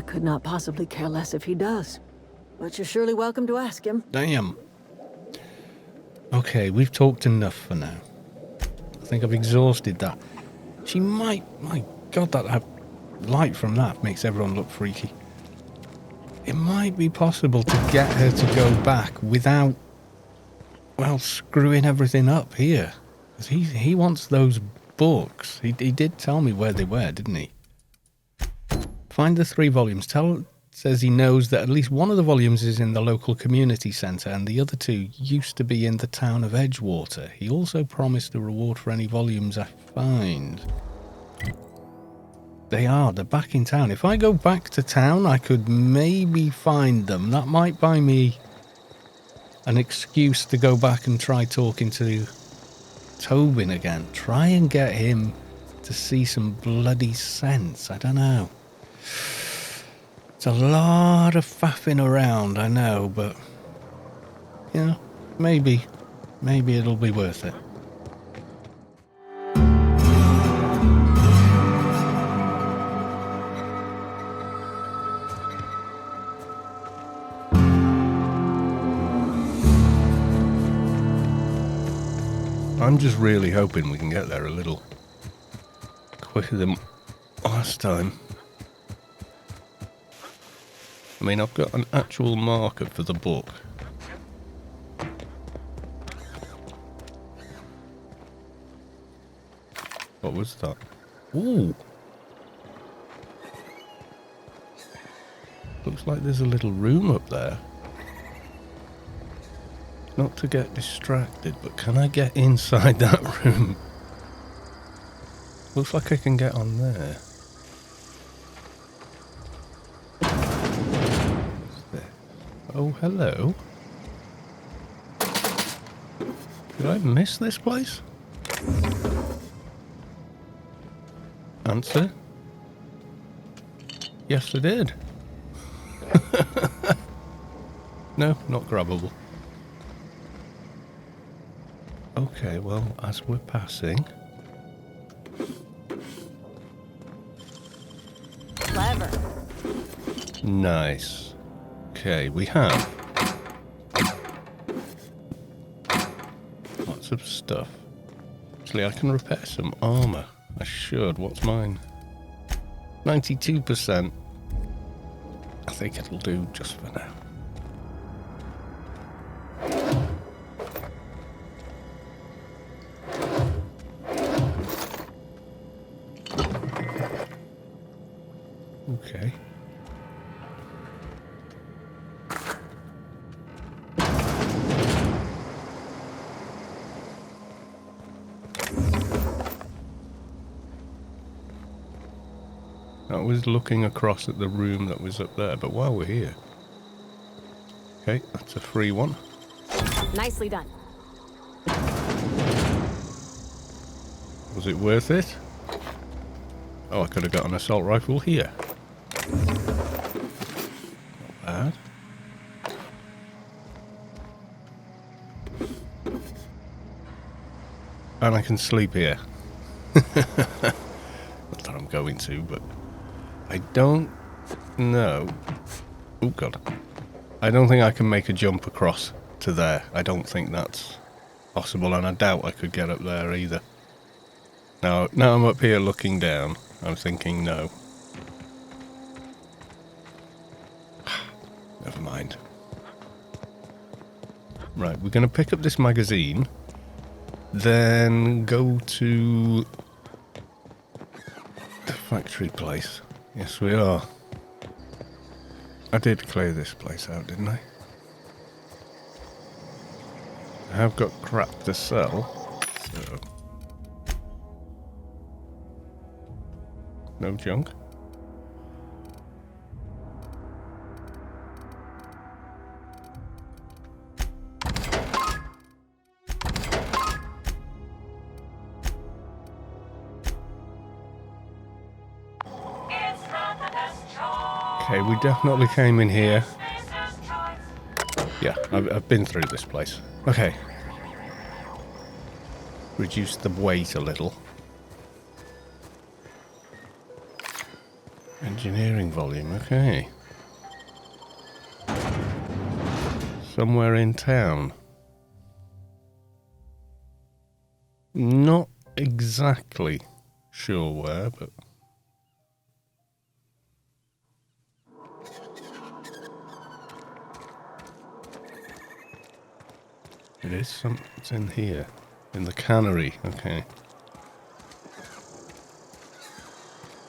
I could not possibly care less if he does. But you're surely welcome to ask him. Damn. Okay, we've talked enough for now. I think I've exhausted that. She might... My God, that light from that makes everyone look freaky. It might be possible to get her to go back without, well, screwing everything up here. Because he wants those books. He did tell me where they were, didn't he? Find the 3 volumes. Says he knows that at least one of the volumes is in the local community centre and the other 2 used to be in the town of Edgewater. He also promised a reward for any volumes I find. They're back in town. If I go back to town, I could maybe find them. That might buy me an excuse to go back and try talking to Tobin again. Try and get him to see some bloody sense. I don't know. It's a lot of faffing around, I know, but, you know, maybe it'll be worth it. I'm just really hoping we can get there a little quicker than last time. I mean, I've got an actual marker for the book. What was that? Ooh! Looks like there's a little room up there. Not to get distracted, but can I get inside that room? Looks like I can get on there. Oh, hello. Did I miss this place? Answer? Yes, I did. No, not grabbable. Okay, well, as we're passing... Clever. Nice. Okay, we have lots of stuff. Actually, I can repair some armour. I should. What's mine? 92%. I think it'll do just for now. Okay. I was looking across at the room that was up there, but while we're here... Okay, that's a free one. Nicely done. Was it worth it? Oh, I could have got an assault rifle here. Not bad. And I can sleep here. Not that I'm going to, but... I don't know. Oh, God. I don't think I can make a jump across to there. I don't think that's possible, and I doubt I could get up there either. Now I'm up here looking down. I'm thinking no. Never mind. Right, we're going to pick up this magazine, then go to the factory place. Yes, we are. I did clear this place out, didn't I? I have got crap to sell, so... No junk. Okay, we definitely came in here. Yeah, I've been through this place. Okay. Reduce the weight a little. Engineering volume, okay. Somewhere in town. Not exactly sure where, but... It is it's in here. In the cannery, okay.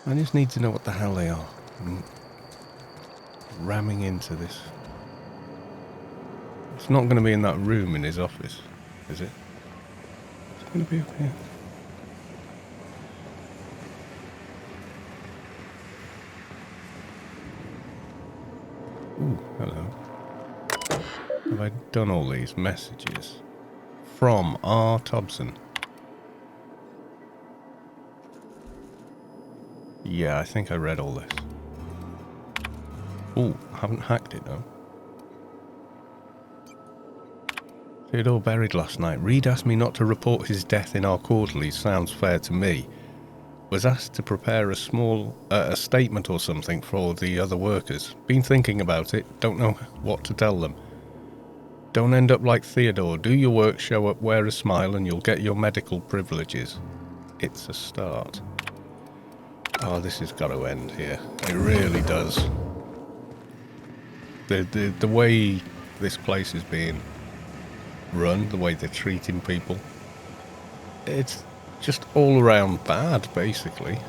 I just need to know what the hell they are. I'm ramming into this. It's not going to be in that room in his office, is it? It's going to be up here. Ooh, hello. Have I done all these messages? From R. Thompson. Yeah, I think I read all this. Ooh, I haven't hacked it though. Theodore buried last night. Reed asked me not to report his death in our quarterly. Sounds fair to me. Was asked to prepare a small a statement or something for the other workers. Been thinking about it. Don't know what to tell them. Don't end up like Theodore. Do your work, show up, wear a smile, and you'll get your medical privileges. It's a start. Oh, this has got to end here. It really does. The way this place is being run, the way they're treating people, it's just all around bad, basically.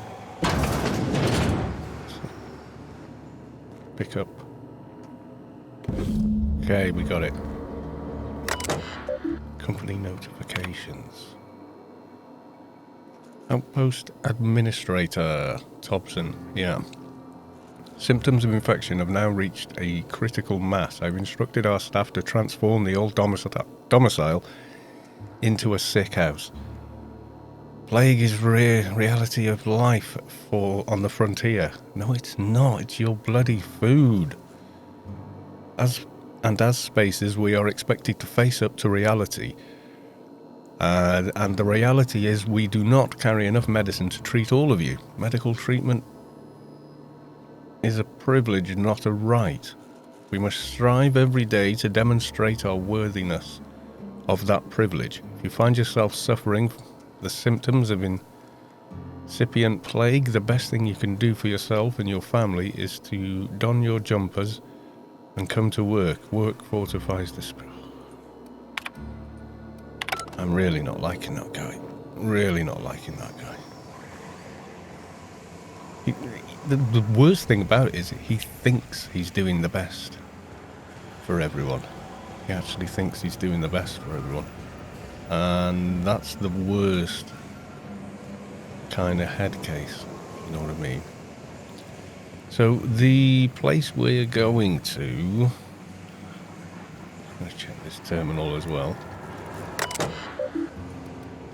Pick up. Okay, we got it. Company notifications. Outpost Administrator Thompson, yeah. Symptoms of infection have now reached a critical mass. I've instructed our staff to transform the old domicile into a sick house. Plague is reality of life on the frontier. No, it's not. It's your bloody food. As spaces, we are expected to face up to reality. And the reality is we do not carry enough medicine to treat all of you. Medical treatment is a privilege, not a right. We must strive every day to demonstrate our worthiness of that privilege. If you find yourself suffering the symptoms of incipient plague, the best thing you can do for yourself and your family is to don your jumpers and come to work. Work fortifies the spirit. I'm really not liking that guy. Really not liking that guy. The worst thing about it is he thinks he's doing the best for everyone. He actually thinks he's doing the best for everyone. And that's the worst kind of head case, you know what I mean? So the place we're going to... Let's check this terminal as well.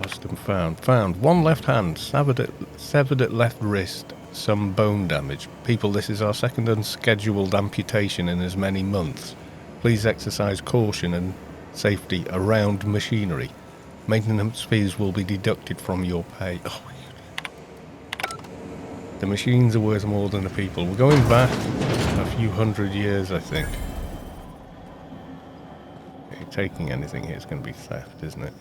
Lost and found. Found. One left hand, severed at left wrist, some bone damage. People, this is our second unscheduled amputation in as many months. Please exercise caution and safety around machinery. Maintenance fees will be deducted from your pay. Oh, the machines are worth more than the people. We're going back a few hundred years, I think. If you're taking anything here, it's going to be theft, isn't it?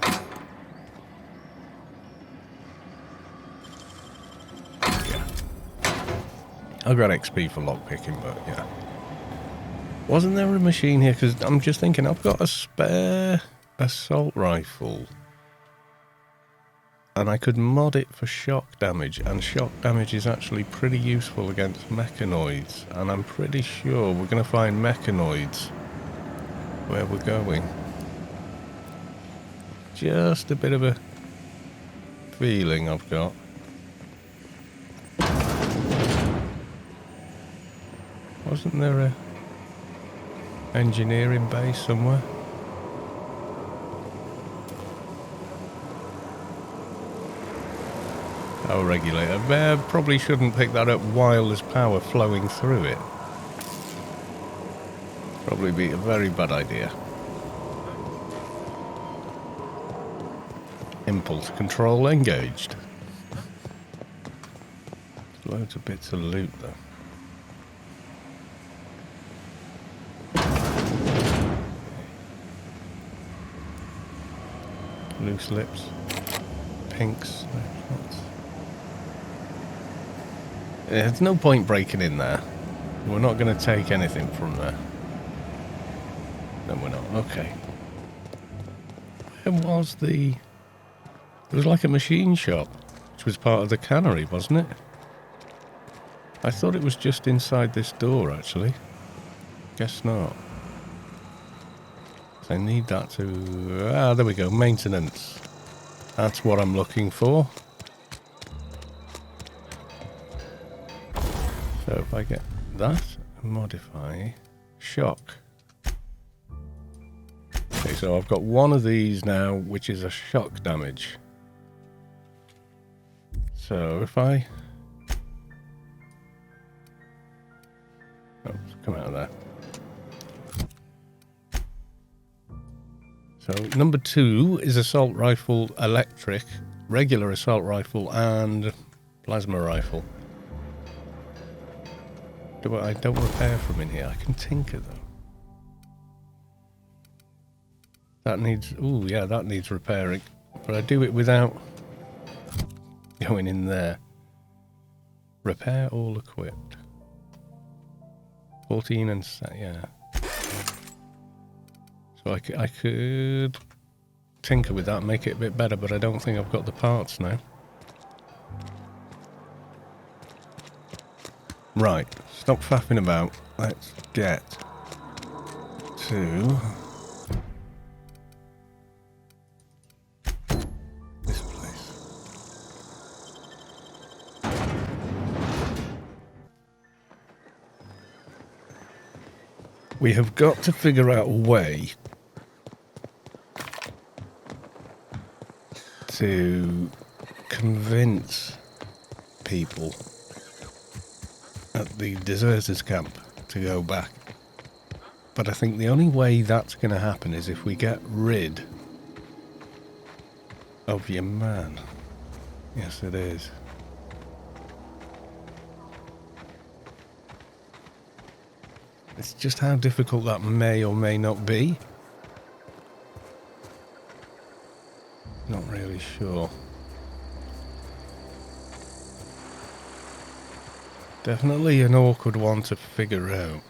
Yeah. I got XP for lockpicking, but yeah. Wasn't there a machine here? Because I'm just thinking, I've got a spare assault rifle. And I could mod it for shock damage, and shock damage is actually pretty useful against mechanoids, and I'm pretty sure we're going to find mechanoids where we're going. Just a bit of a feeling I've got. Wasn't there a engineering base somewhere? Power regulator. Probably shouldn't pick that up while there's power flowing through it. Probably be a very bad idea. Impulse control engaged. Loads of bits of loot though. Loose lips. Pinks. There's no point breaking in there. We're not going to take anything from there. No, we're not. Okay. Where was the... It was like a machine shop, which was part of the cannery, wasn't it? I thought it was just inside this door, actually. Guess not. So I need that to... Ah, there we go. Maintenance. That's what I'm looking for. So if I get that, modify, shock. Okay, so I've got one of these now, which is a shock damage. So if I... Oh, come out of there. So number 2 is assault rifle electric, regular assault rifle, and plasma rifle. I don't repair from in here. I can tinker though. That needs... Ooh, yeah, that needs repairing. But I do it without going in there. Repair all equipped. 14 and... yeah. So I could tinker with that, make it a bit better, but I don't think I've got the parts now. Right, stop faffing about. Let's get to this place. We have got to figure out a way to convince people at the deserters camp to go back. But I think the only way that's going to happen is if we get rid of your man. Yes, it is. It's just how difficult that may or may not be. Not really sure. Definitely an awkward one to figure out.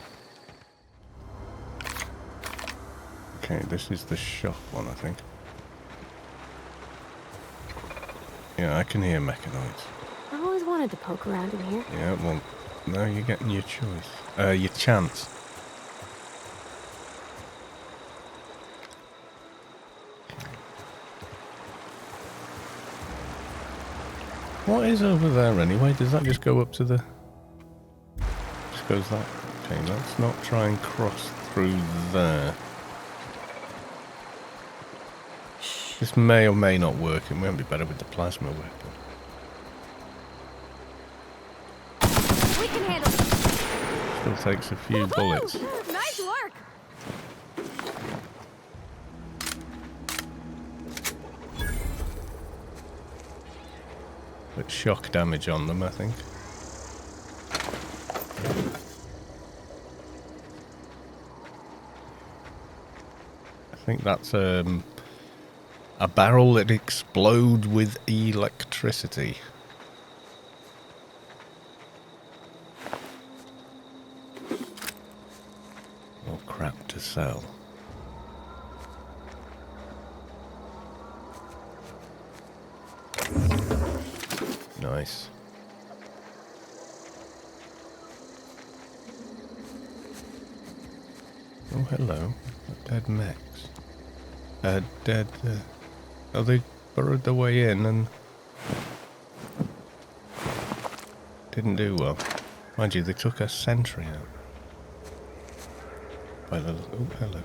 Okay, this is the shock one, I think. Yeah, I can hear mechanoids. I've always wanted to poke around in here. Yeah, well, now you're getting your choice. Your chance. What is over there anyway? Does that just go up to the... Just goes that... Okay, let's not try and cross through there. This may or may not work. It might be better with the plasma weapon. We can handle it. Still takes a few bullets. Nice work. But shock damage on them, I think. I think that's a barrel that explodes with electricity. More crap to sell. Nice. Oh, hello. Dead mechs. Dead... Oh, they burrowed their way in and... didn't do well. Mind you, they took a sentry out. By the... Oh, hello.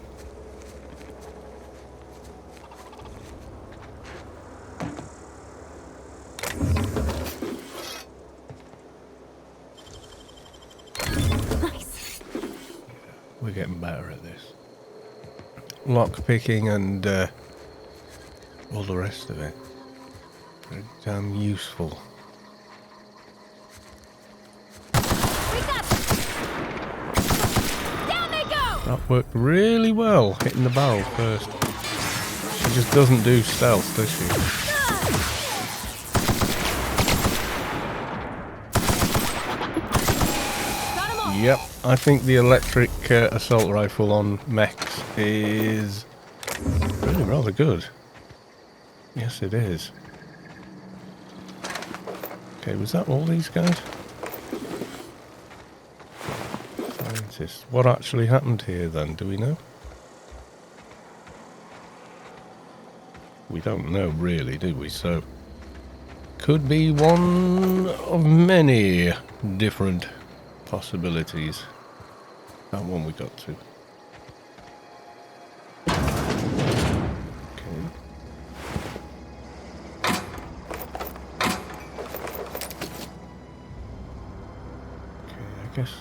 We're getting better at this. Lock picking and all the rest of it. Very damn useful. Down they go! That worked really well, hitting the barrel first. She just doesn't do stealth, does she? Yep, I think the electric assault rifle on mechs is really rather good. Yes, it is. Okay, was that all these guys? Scientists. What actually happened here then, do we know? We don't know really, do we? So, could be one of many different possibilities. That one we got to. Okay. Okay, I guess.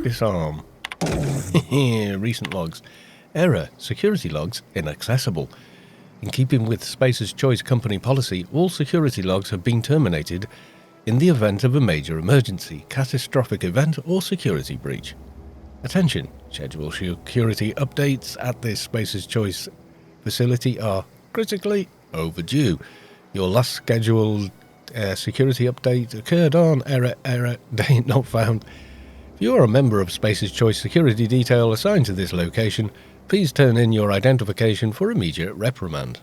Disarm. Recent logs. Error. Security logs inaccessible. In keeping with Spacer's Choice company policy, all security logs have been terminated in the event of a major emergency, catastrophic event, or security breach. Attention! Scheduled security updates at this Spacer's Choice facility are critically overdue. Your last scheduled security update occurred on error, date not found. If you are a member of Spacer's Choice security detail assigned to this location, please turn in your identification for immediate reprimand.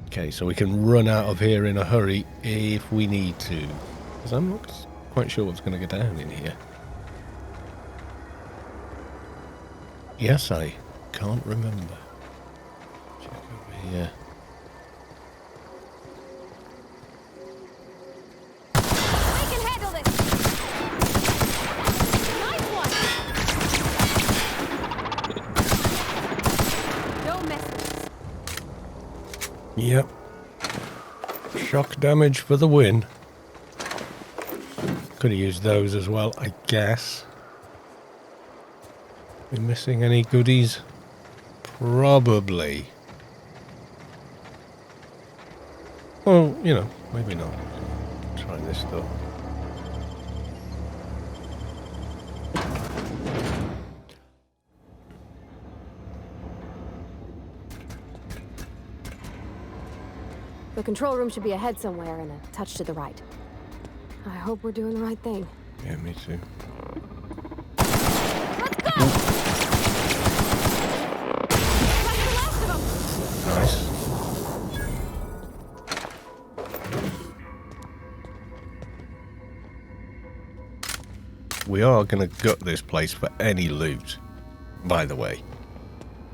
Okay, so we can run out of here in a hurry if we need to. Because I'm not quite sure what's going to go down in here. Yes, I can't remember. Check over here. Yep. Shock damage for the win. Could have used those as well, I guess. We missing any goodies? Probably. Well, you know, maybe not. Try this though. The control room should be ahead somewhere and a touch to the right. I hope we're doing the right thing. Yeah, me too. Let's go! That's the last of them! Nice. We are going to gut this place for any loot, by the way,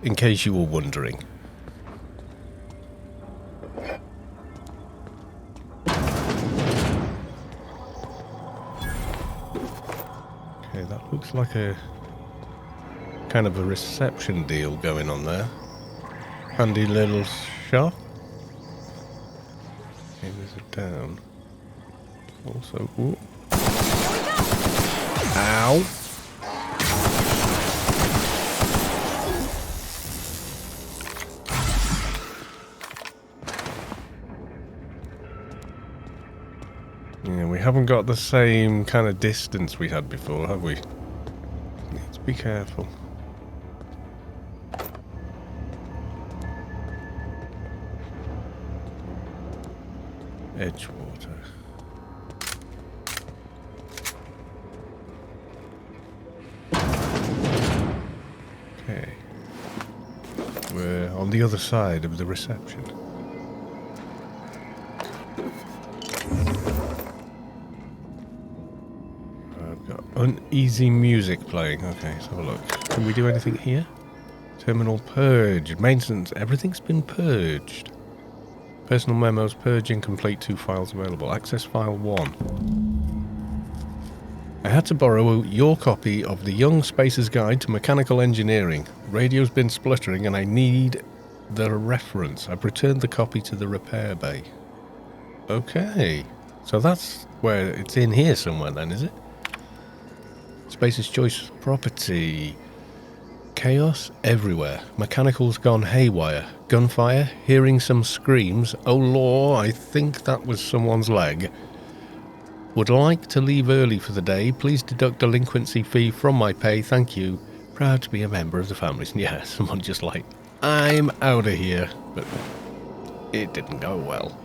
in case you were wondering. Okay, that looks like a kind of a reception deal going on there. Handy little shop. Okay, there's a down. Also, ooh. Ow! Yeah, we haven't got the same kind of distance we had before, have we? Let's be careful. Edgewater. Okay. We're on the other side of the reception. I've got uneasy music playing. Okay, let's have a look. Can we do anything here? Terminal purge. Maintenance. Everything's been purged. Personal memos, purge incomplete, 2 files available. Access file 1. I had to borrow your copy of the Young Spacer's Guide to Mechanical Engineering. Radio's been spluttering and I need the reference. I've returned the copy to the repair bay. Okay. So that's where it's in here somewhere then, is it? Spacer's Choice property. Chaos everywhere. Mechanicals gone haywire. Gunfire. Hearing some screams. Oh law, I think that was someone's leg. Would like to leave early for the day. Please deduct delinquency fee from my pay. Thank you. Proud to be a member of the family. Yeah, someone just like, I'm out of here. But it didn't go well.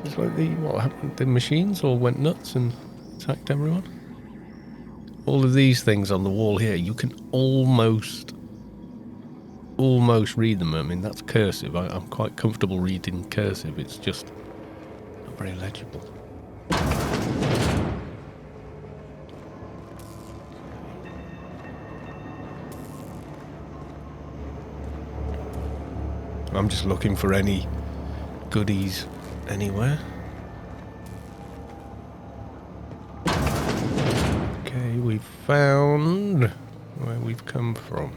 It's like what happened? The machines all went nuts and attacked everyone. All of these things on the wall here, you can almost read them. I mean, that's cursive. I'm quite comfortable reading cursive. It's just not very legible. I'm just looking for any goodies anywhere. Okay, we've found where we've come from.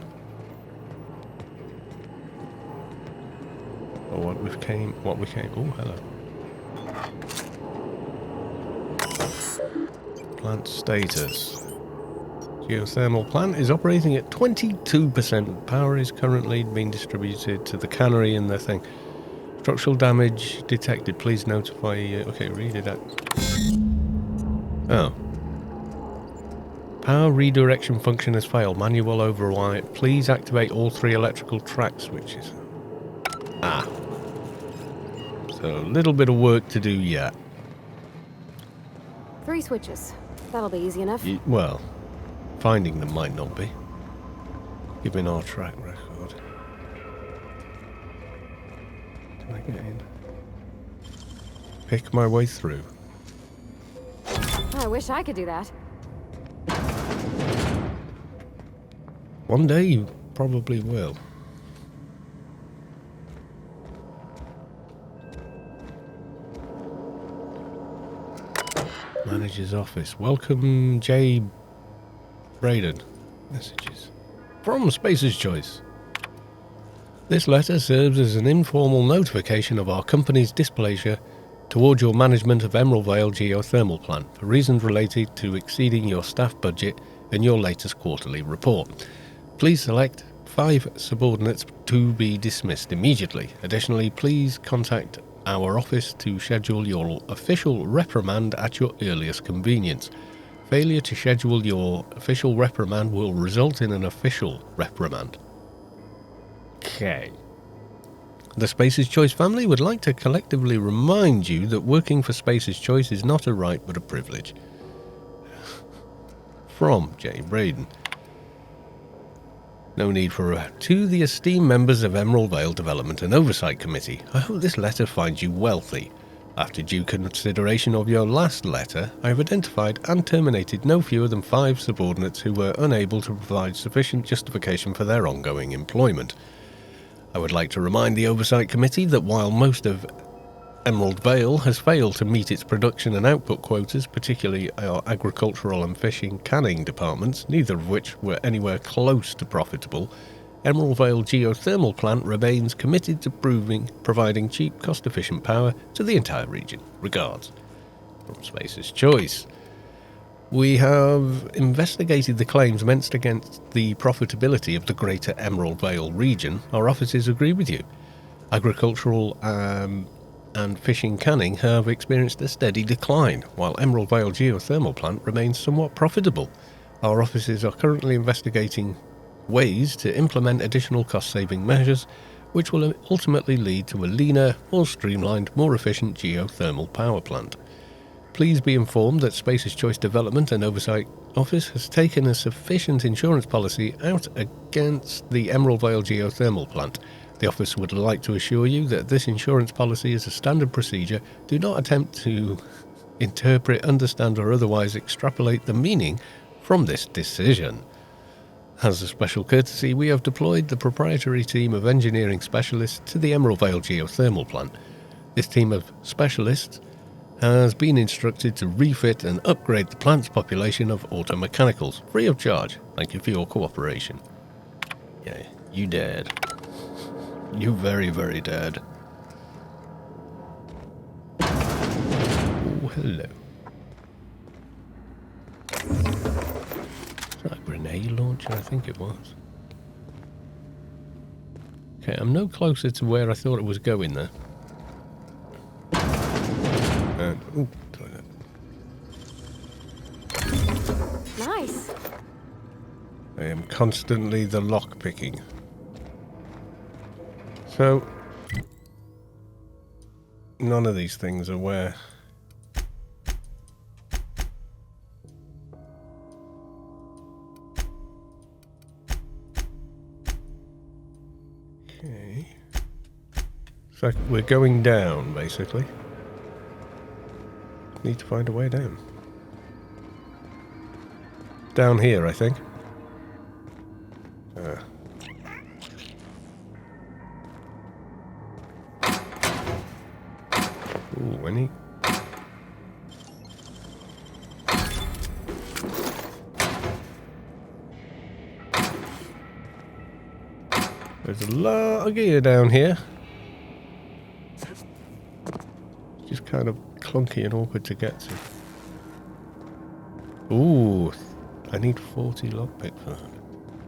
Or what we came. Oh, hello. Plant status. Geothermal plant is operating at 22%. Power is currently being distributed to the cannery and the thing. Structural damage detected. Please notify. Okay, read it out. Oh. Power redirection function has failed. Manual override. Please activate all 3 electrical track switches. Ah. So a little bit of work to do yet. 3 switches. That'll be easy enough. Well, finding them might not be, given our track record. Can I get in? Pick my way through. I wish I could do that. One day you probably will. Manager's office. Welcome, J. Braden. Messages. From Spacer's Choice. This letter serves as an informal notification of our company's displeasure towards your management of Emerald Vale Geothermal Plant for reasons related to exceeding your staff budget in your latest quarterly report. Please select 5 subordinates to be dismissed immediately. Additionally, please contact our office to schedule your official reprimand at your earliest convenience. Failure to schedule your official reprimand will result in an official reprimand. Okay. The Spacer's Choice family would like to collectively remind you that working for Spacer's Choice is not a right but a privilege. From J. Braden. No need for to the esteemed members of Emerald Vale Development and Oversight Committee. I hope this letter finds you wealthy. After due consideration of your last letter, I have identified and terminated no fewer than 5 subordinates who were unable to provide sufficient justification for their ongoing employment. I would like to remind the Oversight Committee that while most of Emerald Vale has failed to meet its production and output quotas, particularly our agricultural and fishing canning departments, neither of which were anywhere close to profitable, Emerald Vale Geothermal Plant remains committed to providing cheap, cost-efficient power to the entire region. Regards. From Spacer's Choice. We have investigated the claims made against the profitability of the greater Emerald Vale region. Our offices agree with you. Agricultural and fishing canning have experienced a steady decline, while Emerald Vale Geothermal Plant remains somewhat profitable. Our offices are currently investigating ways to implement additional cost-saving measures, which will ultimately lead to a leaner, more streamlined, more efficient geothermal power plant. Please be informed that Spacer's Choice Development and Oversight Office has taken a sufficient insurance policy out against the Emerald Vale Geothermal Plant. The office would like to assure you that this insurance policy is a standard procedure. Do not attempt to interpret, understand, or otherwise extrapolate the meaning from this decision. As a special courtesy, we have deployed the proprietary team of engineering specialists to the Emerald Vale Geothermal Plant. This team of specialists has been instructed to refit and upgrade the plant's population of automechanicals, free of charge. Thank you for your cooperation. Yeah, you dared. You very, very dared. Oh, hello. Is that a grenade launcher? I think it was. Okay, I'm no closer to where I thought it was going there. Ooh, toilet. Nice. I am constantly the lock picking. So, none of these things are where... Okay. So we're going down, basically. Need to find a way down. Down here, I think. Ooh, any... There's a lot of gear down here. Just kind of clunky and awkward to get to. Ooh, I need 40 lockpick for that.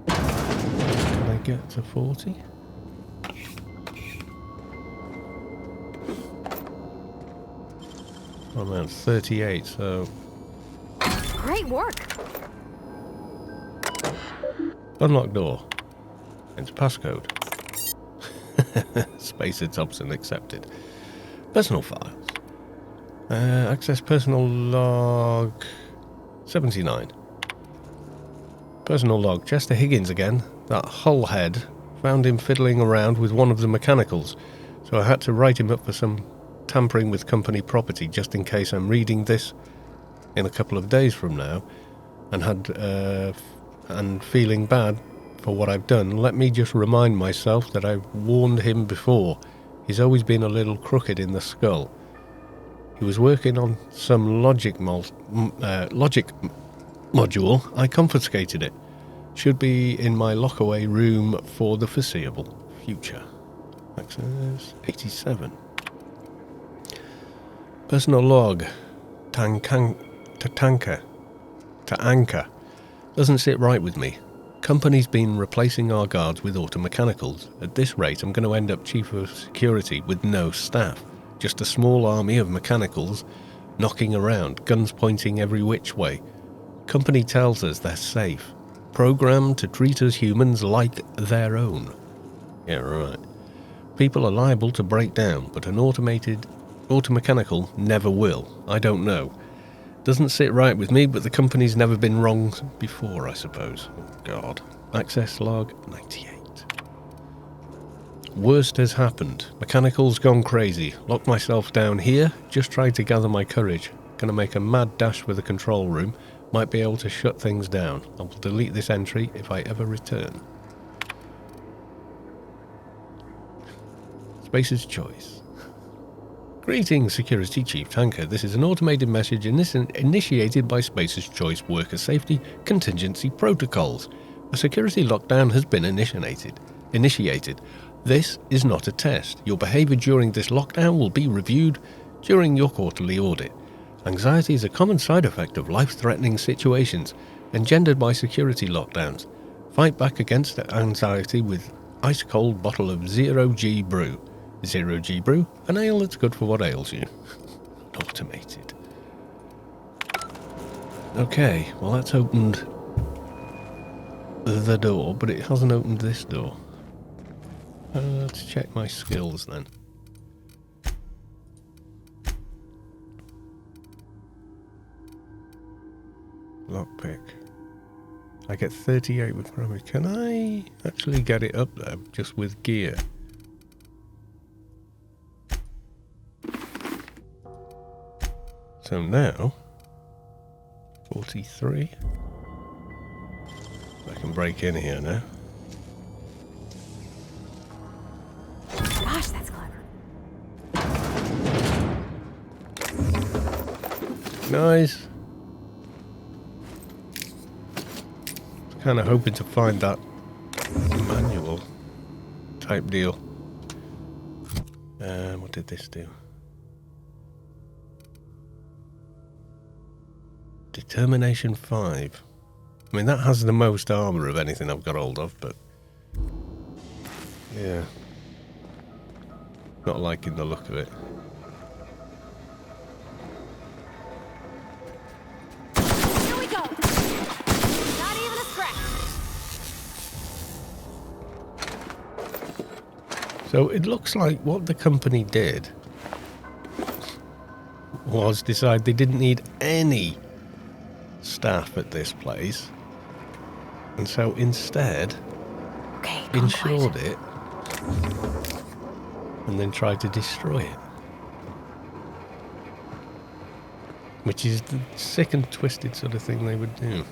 Can I get to 40? Oh man, 38, so... Great work. Unlock door. Enter passcode. Spacer Thompson accepted. Personal files. Access personal log 79. Personal log. Chester Higgins again. That hull head. Found him fiddling around with one of the mechanicals. So I had to write him up for some tampering with company property just in case I'm reading this in a couple of days from now and feeling bad for what I've done. Let me just remind myself that I've warned him before. He's always been a little crooked in the skull. He was working on some logic module. I confiscated it. Should be in my lockaway room for the foreseeable future. Access 87. Personal log. To anchor. Doesn't sit right with me. Company's been replacing our guards with automechanicals. At this rate, I'm going to end up chief of security with no staff. Just a small army of mechanicals knocking around, guns pointing every which way. Company tells us they're safe. Programmed to treat us humans like their own. Yeah, right. People are liable to break down, but an automechanical never will. I don't know. Doesn't sit right with me, but the company's never been wrong before, I suppose. Oh, God. Access log 98. Worst has happened. Mechanical's gone crazy. Locked myself down here. Just tried to gather my courage. Gonna make a mad dash for the control room. Might be able to shut things down. I will delete this entry if I ever return. Spacer's choice. Greetings, Security Chief Tanker. This is an automated message initiated by Spacer's Choice Worker Safety Contingency Protocols. A security lockdown has been initiated. This is not a test. Your behavior during this lockdown will be reviewed during your quarterly audit. Anxiety is a common side effect of life-threatening situations engendered by security lockdowns. Fight back against anxiety with ice-cold bottle of 0G Brew. 0G Brew, an ale that's good for what ails you. Automated. Okay, well that's opened the door, but it hasn't opened this door. Let's check my skills then. Lockpick. I get 38 with primary. Can I actually get it up there just with gear? So now, 43. I can break in here now. Gosh, that's clever. Nice. Kind of hoping to find that manual type deal. What did this do? Determination 5. I mean, that has the most armor of anything I've got hold of, but yeah, not liking the look of it. Here we go. So it looks like what the company did was decide they didn't need any staff at this place. And so instead, Okay, insured it and then tried to destroy it. Which is the sick and twisted sort of thing they would do.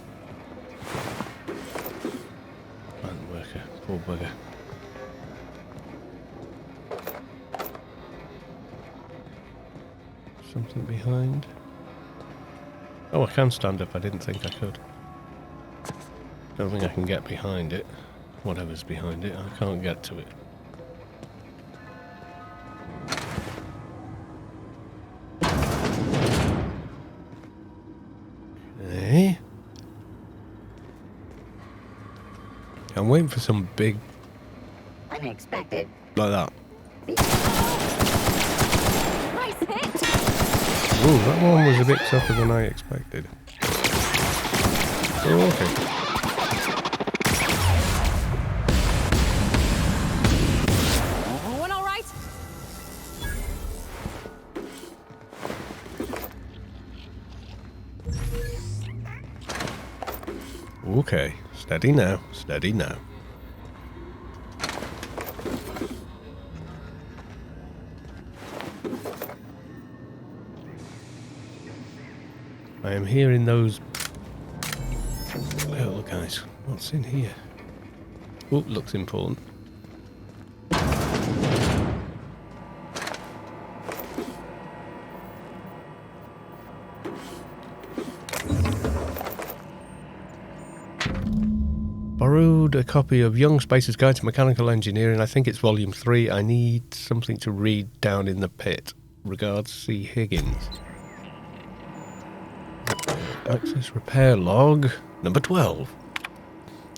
Plant worker, poor bugger. Something behind. Oh, I can stand up. I didn't think I could. Don't think I can get behind it. Whatever's behind it, I can't get to it. Okay. I'm waiting for some big... Unexpected. like that. Nice hit! Ooh, that one was a bit tougher than I expected. Oh, okay. Everyone all right? Okay. Steady now. Steady now. I am hearing those little guys. What's in here? Oh, looks important. Borrowed a copy of Young Spacer's Guide to Mechanical Engineering. I think it's volume 3. I need something to read down in the pit. Regards, C. Higgins. Access repair log number 12.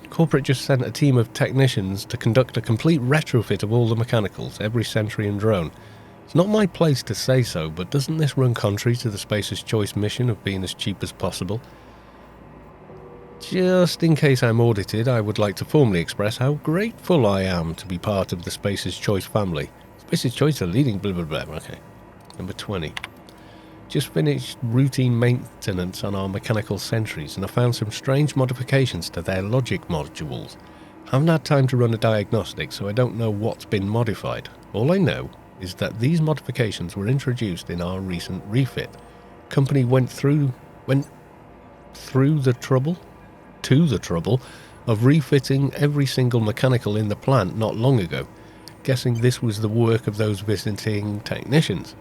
Corporate just sent a team of technicians to conduct a complete retrofit of all the mechanicals, every sentry and drone. It's not my place to say so, but doesn't this run contrary to the Spacer's Choice mission of being as cheap as possible? Just in case I'm audited, I would like to formally express how grateful I am to be part of the Spacer's Choice family. Spacer's Choice are leading blah blah blah. Okay. Number 20. Just finished routine maintenance on our mechanical sentries and I found some strange modifications to their logic modules. Haven't had time to run a diagnostic, so I don't know what's been modified. All I know is that these modifications were introduced in our recent refit. Company went through the trouble of refitting every single mechanical in the plant not long ago. Guessing this was the work of those visiting technicians.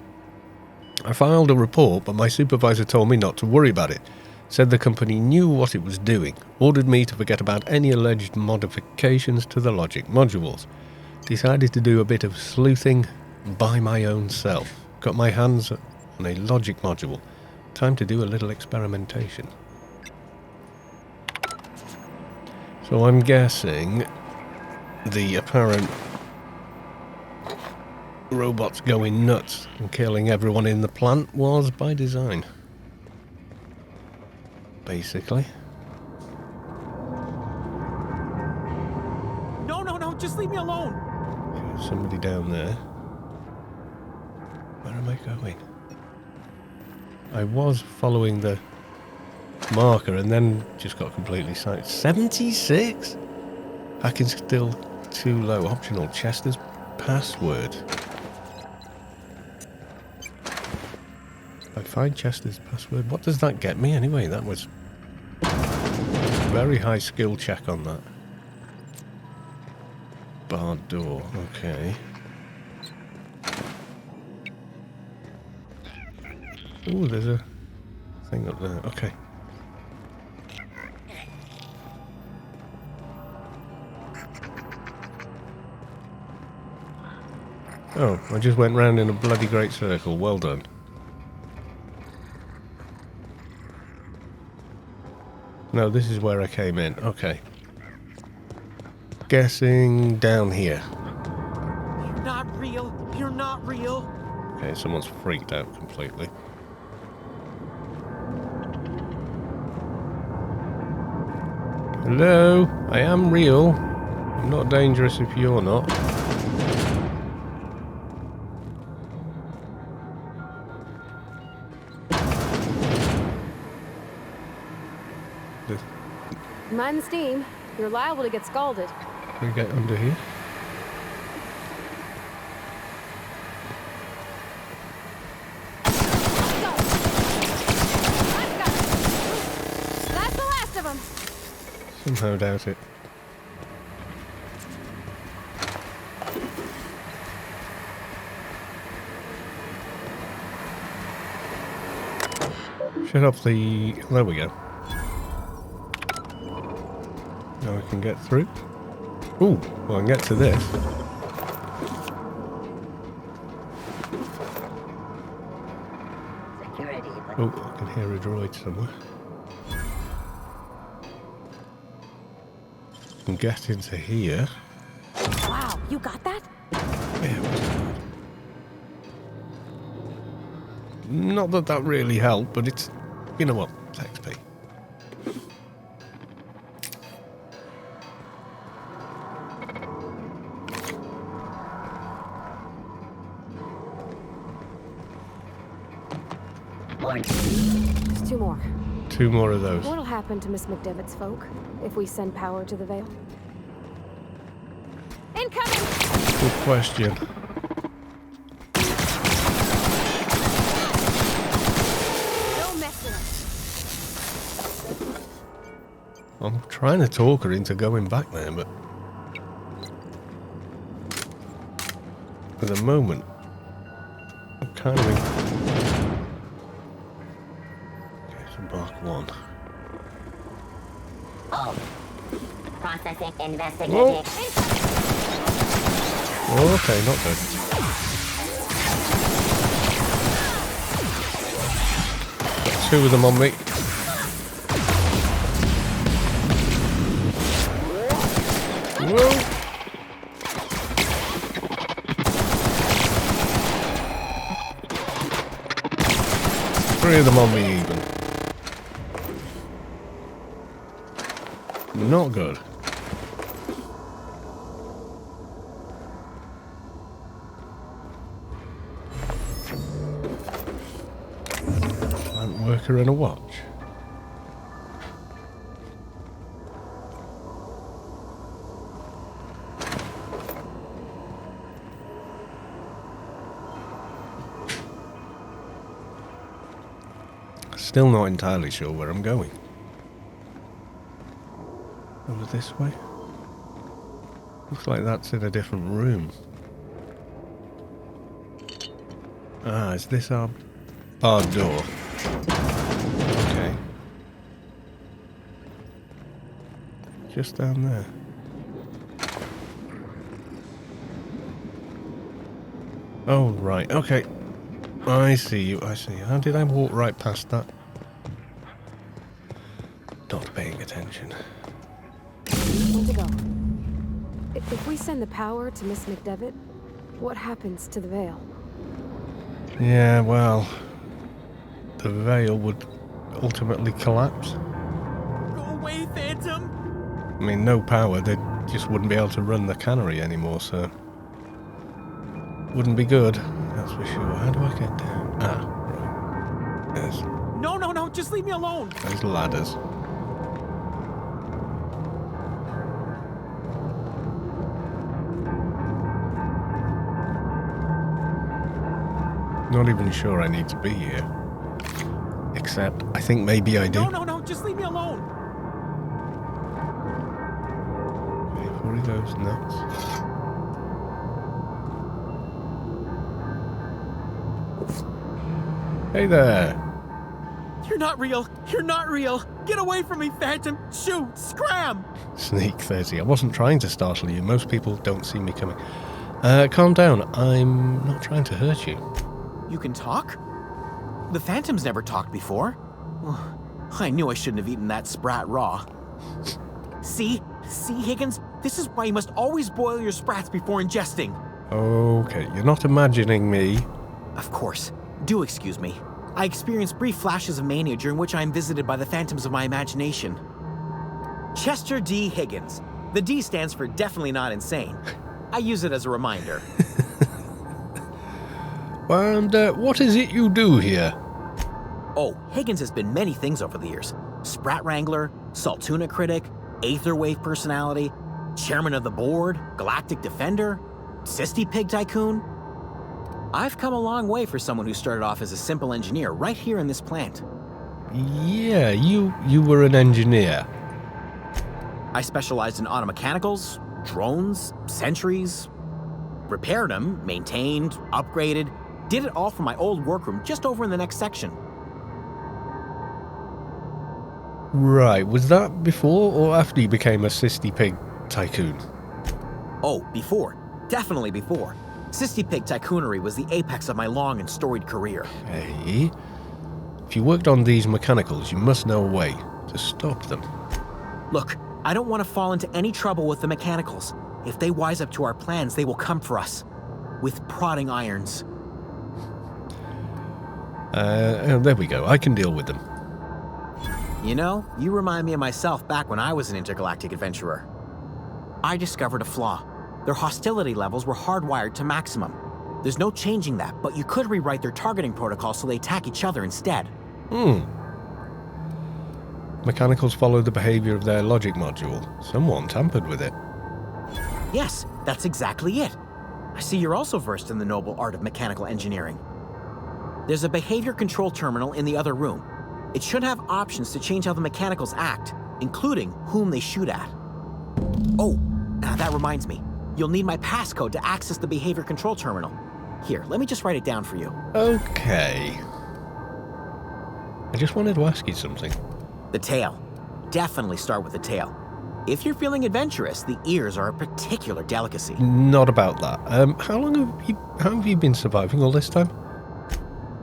I filed a report, but my supervisor told me not to worry about it. Said the company knew what it was doing. Ordered me to forget about any alleged modifications to the logic modules. Decided to do a bit of sleuthing by my own self. Got my hands on a logic module. Time to do a little experimentation. So I'm guessing the apparent robots going nuts and killing everyone in the plant was by design. Basically. No, just leave me alone. There's somebody down there. Where am I going? I was following the marker and then just got completely sighted. 76? Hacking's still too low. Optional Chester's password. I find Chester's password. What does that get me anyway? That was very high skill check on that. Barred door. Okay. Ooh, there's a thing up there. Okay. Oh, I just went round in a bloody great circle. Well done. No, this is where I came in. Okay. Guessing down here. You're not real. You're not real. Okay, someone's freaked out completely. Hello? I am real. I'm not dangerous if you're not. Mind the steam. You're liable to get scalded. Can we get under here? Let's go! Let's go! That's the last of them! Somehow doubt it. Shut off the... There we go. Now I can get through. Ooh, well I can get to this. Security. Oh, I can hear a droid somewhere. Can get into here. Wow, you got that? Yeah, not that that really helped, but it's... You know what? It's XP. There's two more. Two more of those. What'll happen to Miss McDevitt's folk if we send power to the Vale? Incoming! Good question. No messing. I'm trying to talk her into going back there, but... For the moment... I'm kind of in... Okay, so Mark 1. Oh. Processing investigating. Whoa. Oh, okay, not good. Got two of them on me. Whoa! Three of them on me even. Not good. Plant worker and a watch. Still not entirely sure where I'm going. Over this way? Looks like that's in a different room. Ah, is this our door? Okay. Just down there. Oh, right, okay. I see you, I see. How did I walk right past that? Not paying attention. Where to go? If we send the power to Miss McDevitt, what happens to the Vale? Yeah, well, the Vale would ultimately collapse. Go away, Phantom! I mean, no power, they just wouldn't be able to run the cannery anymore, so... Wouldn't be good, that's for sure. How do I get down? Ah, right. There's No, just leave me alone! ladders. Not even sure I need to be here. Except, I think maybe I do. No, just leave me alone! Okay, before he goes nuts. Hey there! You're not real! You're not real! Get away from me, Phantom! Shoot! Scram! Sneak 30. I wasn't trying to startle you. Most people don't see me coming. Calm down. I'm not trying to hurt you. You can talk? The Phantom's never talked before. I knew I shouldn't have eaten that sprat raw. See, Higgins? This is why you must always boil your sprats before ingesting. Okay, you're not imagining me. Of course. Do excuse me. I experience brief flashes of mania during which I am visited by the phantoms of my imagination. Chester D. Higgins. The D stands for definitely not insane. I use it as a reminder. And what is it you do here? Oh, Higgins has been many things over the years. Sprat Wrangler, Saltuna Critic, Aetherwave personality, chairman of the board, galactic defender, Sisty Pig tycoon. I've come a long way for someone who started off as a simple engineer right here in this plant. Yeah, you were an engineer. I specialized in automechanicals, drones, sentries, repaired them, maintained, upgraded, did it all from my old workroom just over in the next section. Right, was that before or after you became a Sisty Pig tycoon? Oh, before. Definitely before. Sisty Pig tycoonery was the apex of my long and storied career. Hey, if you worked on these mechanicals, you must know a way to stop them. Look, I don't want to fall into any trouble with the mechanicals. If they wise up to our plans, they will come for us. With prodding irons. There we go. I can deal with them. You know, you remind me of myself back when I was an intergalactic adventurer. I discovered a flaw. Their hostility levels were hardwired to maximum. There's no changing that, but you could rewrite their targeting protocol so they attack each other instead. Mechanicals follow the behavior of their logic module. Someone tampered with it. Yes, that's exactly it. I see you're also versed in the noble art of mechanical engineering. There's a behavior control terminal in the other room. It should have options to change how the mechanicals act, including whom they shoot at. Oh, that reminds me. You'll need my passcode to access the behavior control terminal. Here, let me just write it down for you. Okay. I just wanted to ask you something. The tail. Definitely start with the tail. If you're feeling adventurous, the ears are a particular delicacy. Not about that. How have you been surviving all this time?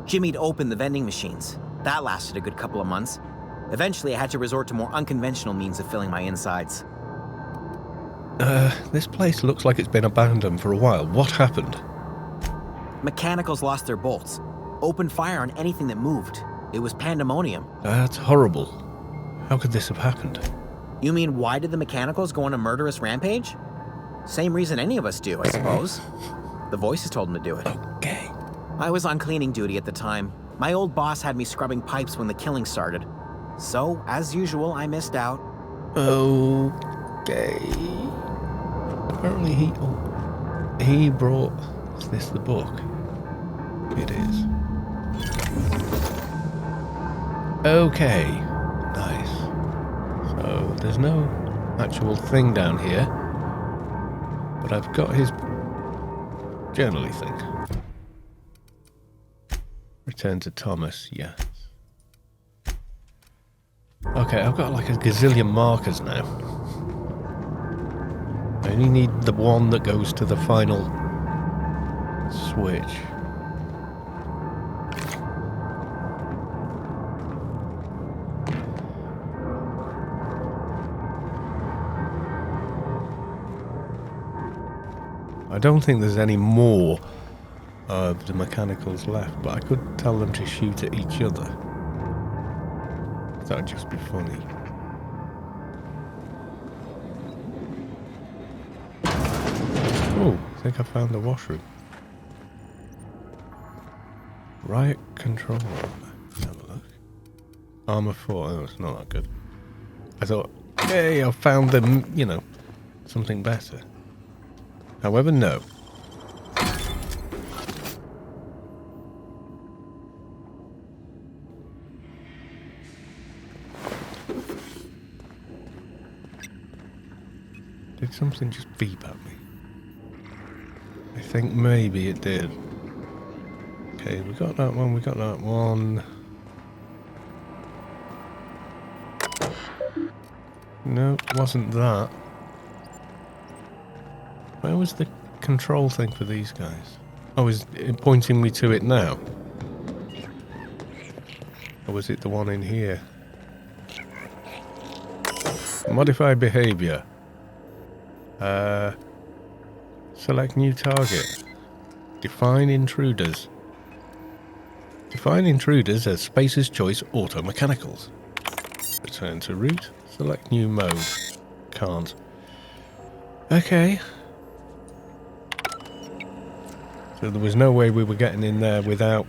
Jimmy'd opened the vending machines. That lasted a good couple of months. Eventually, I had to resort to more unconventional means of filling my insides. This place looks like it's been abandoned for a while. What happened? Mechanicals lost their bolts. Opened fire on anything that moved. It was pandemonium. That's horrible. How could this have happened? You mean, why did the mechanicals go on a murderous rampage? Same reason any of us do, I suppose. The voices told them to do it. Okay. I was on cleaning duty at the time. My old boss had me scrubbing pipes when the killing started. So, as usual, I missed out. Okay. Apparently he brought... Is this the book? It is. Okay. Nice. So, there's no actual thing down here. But I've got his journal-y thing. Return to Thomas, yes. Okay, I've got like a gazillion markers now. I only need the one that goes to the final switch. I don't think there's any more of the mechanicals left, but I could tell them to shoot at each other. That would just be funny. Oh, I think I found the washroom. Riot control armor. Let's have a look. Armor 4. Oh, it's not that good. I thought, hey, I found them, you know, something better. However, no. Did something just beep at me? I think maybe it did. Okay, we got that one, we got that one. No, it wasn't that. Where was the control thing for these guys? Oh, is it pointing me to it now? Or was it the one in here? Modify behavior. Select new target. Define intruders. Define intruders as Spacer's Choice Auto Mechanicals. Return to route. Select new mode. Can't. Okay. So there was no way we were getting in there without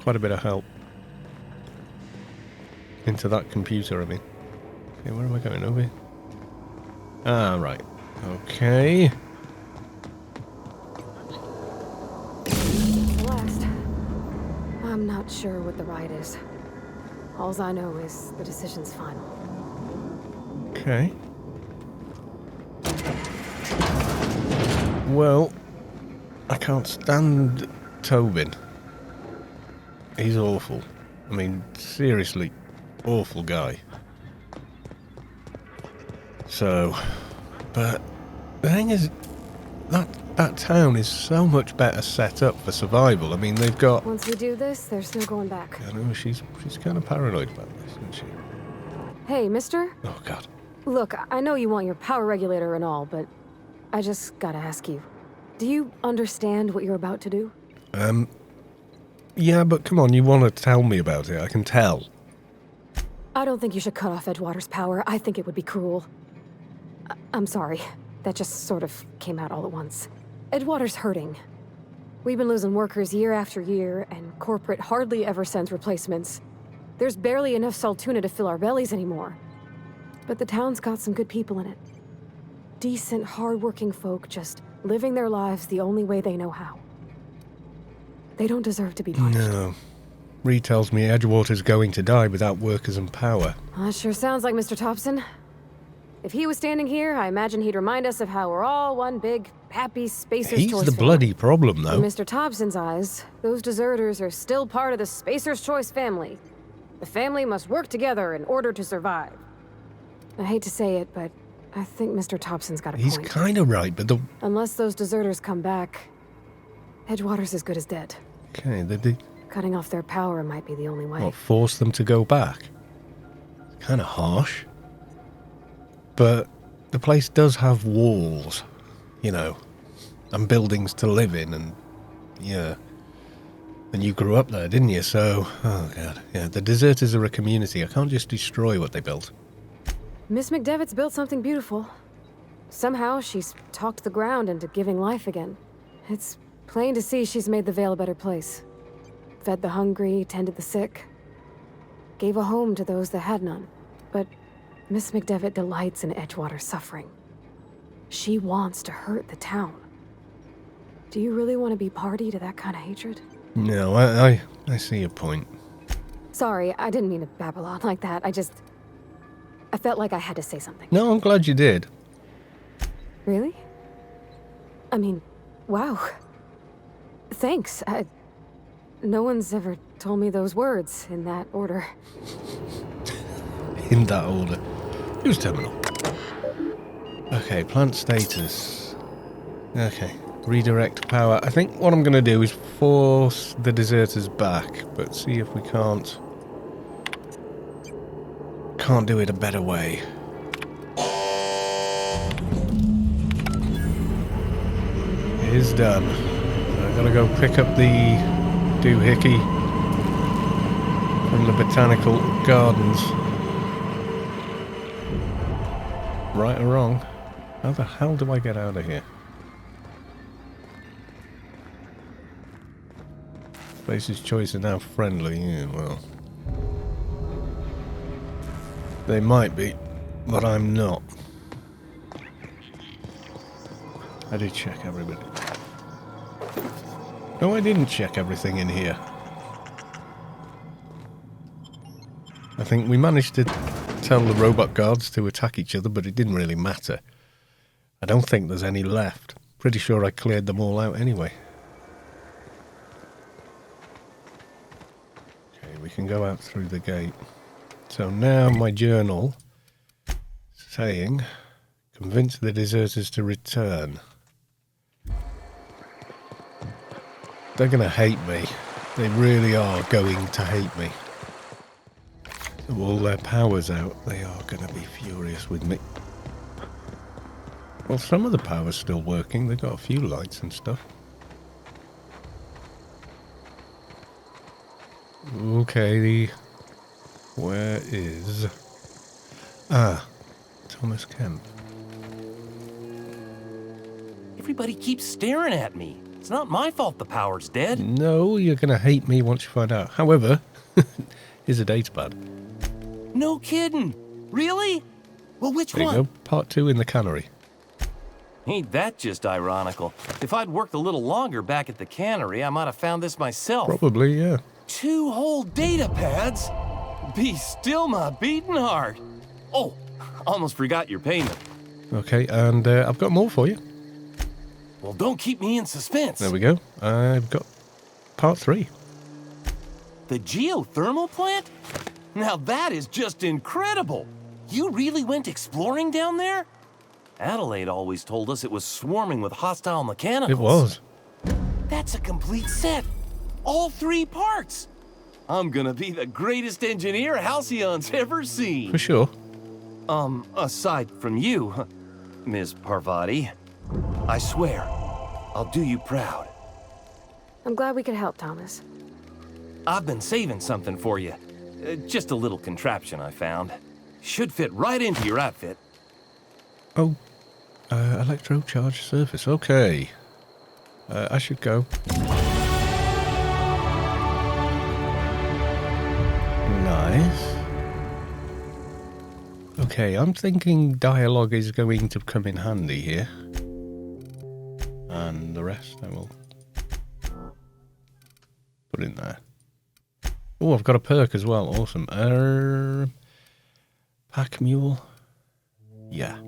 quite a bit of help. Into that computer, I mean. Okay, where am I going? Over here? Ah, right. Okay. Last. I'm not sure what the right is. Alls I know is the decision's final. Okay. Well, I can't stand Tobin. He's awful. I mean, seriously, awful guy. So, but the thing is, that town is so much better set up for survival. I mean, they've got... Once we do this, there's no going back. I know, she's kind of paranoid about this, isn't she? Hey, mister? Oh, God. Look, I know you want your power regulator and all, but I just gotta ask you. Do you understand what you're about to do? Yeah, but come on, you want to tell me about it. I can tell. I don't think you should cut off Edgewater's power. I think it would be cruel. I'm sorry. That just sort of came out all at once. Edgewater's hurting. We've been losing workers year after year, and corporate hardly ever sends replacements. There's barely enough Saltuna to fill our bellies anymore. But the town's got some good people in it. Decent, hard-working folk just living their lives the only way they know how. They don't deserve to be punished. No. Reed tells me Edgewater's going to die without workers and power. That sure sounds like Mr. Thompson. If he was standing here, I imagine he'd remind us of how we're all one big, happy Spacer's He's Choice the family. bloody problem, though. In Mr. Thompson's eyes, those deserters are still part of the Spacer's Choice family. The family must work together in order to survive. I hate to say it, but I think Mr. Thompson's got a He's point. kind of right, but the... Unless those deserters come back, Edgewater's as good as dead. Okay, they Cutting off their power might be the only way. what, force them to go back? Kind of harsh. But the place does have walls, you know, and buildings to live in, and yeah. And you grew up there, didn't you? So, oh God, yeah, the deserters are a community. I can't just destroy what they built. Miss McDevitt's built something beautiful. Somehow she's talked the ground into giving life again. It's plain to see she's made the Vale a better place. Fed the hungry, tended the sick. Gave a home to those that had none. But Miss McDevitt delights in Edgewater's suffering. She wants to hurt the town. Do you really want to be party to that kind of hatred? No, I see your point. Sorry, I didn't mean to babble on like that. I felt like I had to say something. No, I'm glad you did. Really? I mean, wow. Thanks. No one's ever told me those words in that order. In that order. Use terminal. Okay, plant status. Okay, redirect power. I think what I'm going to do is force the deserters back, but see if we can't do it a better way. It is done. I gotta go pick up the doohickey from the botanical gardens. Right or wrong? How the hell do I get out of here? Space's Choice are now friendly. Yeah, well. They might be, but I'm not. I did check everybody. No, I didn't check everything in here. I think we managed to tell the robot guards to attack each other, but it didn't really matter. I don't think there's any left. Pretty sure I cleared them all out anyway. Okay, we can go out through the gate. So now my journal saying, convince the deserters to return. They're going to hate me. They really are going to hate me. So all their power's out. They are going to be furious with me. Well, some of the power's still working. They've got a few lights and stuff. Okay, where is... Ah, Thomas Kemp. Everybody keeps staring at me. It's not my fault the power's dead. No, you're going to hate me once you find out. However, here's a datapad. No kidding. Really? Well, which There you one? go. Part 2 in the cannery. Ain't that just ironical? If I'd worked a little longer back at the cannery, I might have found this myself. Probably, yeah. 2 whole data pads? Be still my beating heart. Oh, almost forgot your payment. Okay, and I've got more for you. Well, don't keep me in suspense. There we go. I've got part 3. The geothermal plant? Now that is just incredible. You really went exploring down there? Adelaide always told us it was swarming with hostile mechanicals. It was. That's a complete set. All 3 parts. I'm gonna be the greatest engineer Halcyon's ever seen. For sure. Aside from you, Ms. Parvati. I swear, I'll do you proud. I'm glad we could help, Thomas. I've been saving something for you. Just a little contraption I found. Should fit right into your outfit. Oh, electro-charged surface. Okay. I should go. Nice. Okay, I'm thinking dialogue is going to come in handy here. And the rest I will put in there. Oh, I've got a perk as well. Awesome. Pack mule. Yeah.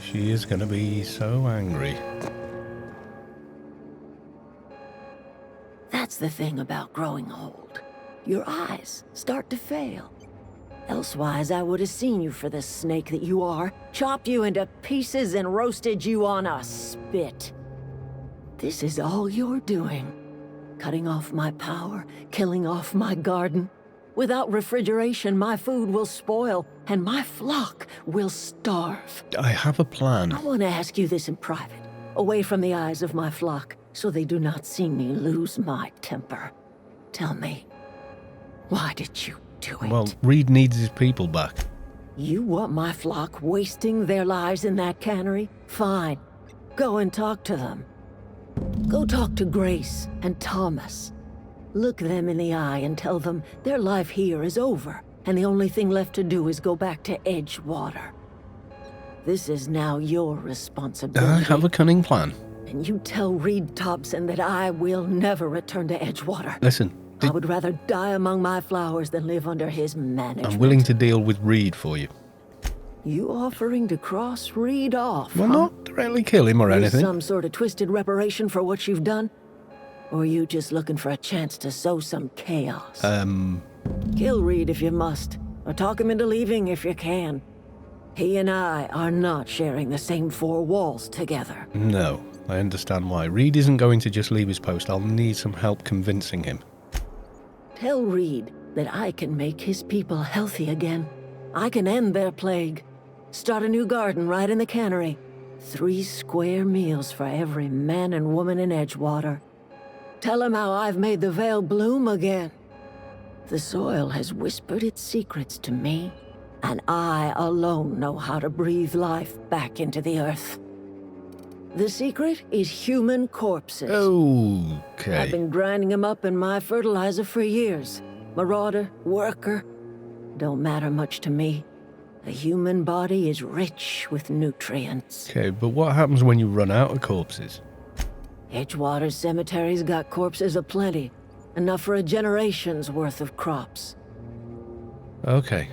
She is going to be so angry. That's the thing about growing old. Your eyes start to fail. Elsewise, I would have seen you for the snake that you are, chopped you into pieces and roasted you on a spit. This is all you're doing. Cutting off my power, killing off my garden. Without refrigeration, my food will spoil, and my flock will starve. I have a plan. I want to ask you this in private, away from the eyes of my flock, so they do not see me lose my temper. Tell me, why did you do it? Well, Reed needs his people back. You want my flock wasting their lives in that cannery? Fine. Go and talk to them. Go talk to Grace and Thomas. Look them in the eye and tell them their life here is over, and the only thing left to do is go back to Edgewater. This is now your responsibility. I have a cunning plan. And you tell Reed Thompson that I will never return to Edgewater. Listen, I would rather die among my flowers than live under his management. I'm willing to deal with Reed for you. You offering to cross Reed off, Well, huh? not directly kill him or Is anything. some sort of twisted reparation for what you've done? Or are you just looking for a chance to sow some chaos? Kill Reed if you must, or talk him into leaving if you can. He and I are not sharing the same 4 walls together. No, I understand why. Reed isn't going to just leave his post. I'll need some help convincing him. Tell Reed that I can make his people healthy again. I can end their plague. Start a new garden right in the cannery. 3 square meals for every man and woman in Edgewater. Tell him how I've made the Vale bloom again. The soil has whispered its secrets to me, and I alone know how to breathe life back into the earth. The secret is human corpses. Okay. I've been grinding them up in my fertilizer for years. Marauder, worker, don't matter much to me. The human body is rich with nutrients. Okay, but what happens when you run out of corpses? Edgewater's cemetery's got corpses aplenty. Enough for a generation's worth of crops. Okay.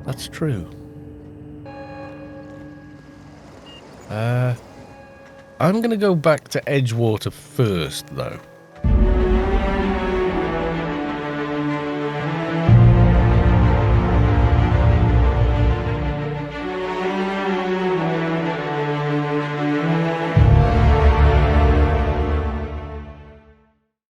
That's true. I'm going to go back to Edgewater first, though.